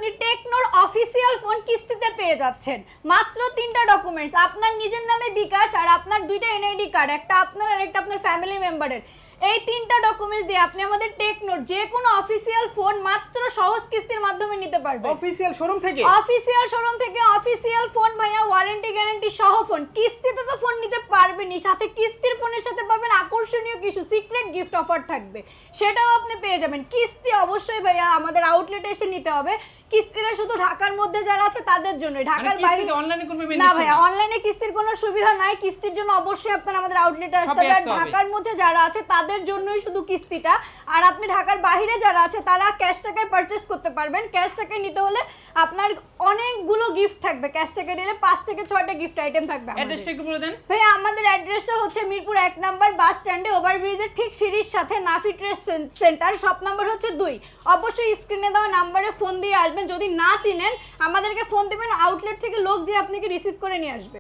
আপনি টেকনোর official phone কিস্তিতে পেয়ে যাচ্ছেন মাত্র 3টা ডকুমেন্টস, আপনার নিজের নামে বিকাশ আর আপনার 2টা এনআইডি কার্ড, একটা আপনার আর একটা আপনার ফ্যামিলি মেম্বারের। এই 3টা ডকুমেন্টস দিয়ে আপনি আমাদের টেকনোর যে কোনো অফিসিয়াল ফোন মাত্র সহজ কিস্তির মাধ্যমে নিতে পারবেন। অফিসিয়াল শোরুম থেকে? অফিসিয়াল শোরুম থেকে অফিসিয়াল ফোন ভাইয়া, ওয়ারেন্টি গ্যারান্টি সহ ফোন। কিস্তিতে তো ফোন নিতে পারবেনই, সাথে কিস্তির ফোনের সাথে পাবেন আকর্ষণীয় কিছু সিক্রেট গিফট অফার থাকবে, সেটাও আপনি পেয়ে যাবেন। কিস্তি অবশ্যই ভাইয়া আমাদের আউটলেটে এসে নিতে হবে। কিস্তিটা শুধু ঢাকার মধ্যে যারা আছে তাদের জন্য, ঢাকার বাইরে অনলাইনে কোনো পেমেন্ট না ভাইয়া, অনলাইনে কিস্তির কোনো সুবিধা নাই। কিস্তির জন্য অবশ্যই আপনারা আমাদের আউটলেটে আসতে হবে। ঢাকার মধ্যে যারা আছে তাদের জন্যই শুধু কিস্তিটা, আর আপনি ঢাকার বাইরে যারা আছে তারা ক্যাশ টাকায় পারচেজ করতে পারবেন। ক্যাশ টাকায় নিতে হলে আপনার অনেকগুলো গিফট থাকবে, ক্যাশ টাকায় নিলে 5 থেকে 6টা গিফট আইটেম থাকবে। অ্যাড্রেসটা একটু বলে দেন ভাইয়া। আমাদের অ্যাড্রেসটা হচ্ছে মিরপুর 1 নাম্বার বাস স্ট্যান্ডে, ওভারব্রিজের ঠিক সিঁড়ির সাথে Nafi trade centre, shop number হচ্ছে 2। অবশ্যই স্ক্রিনে দেওয়া নাম্বারে ফোন দিয়ে আসবেন। যদি না চিনেন আমাদেরকে ফোন দিবেন, আউটলেট থেকে লোক যে আপনাকে রিসিভ করে নিয়ে আসবে।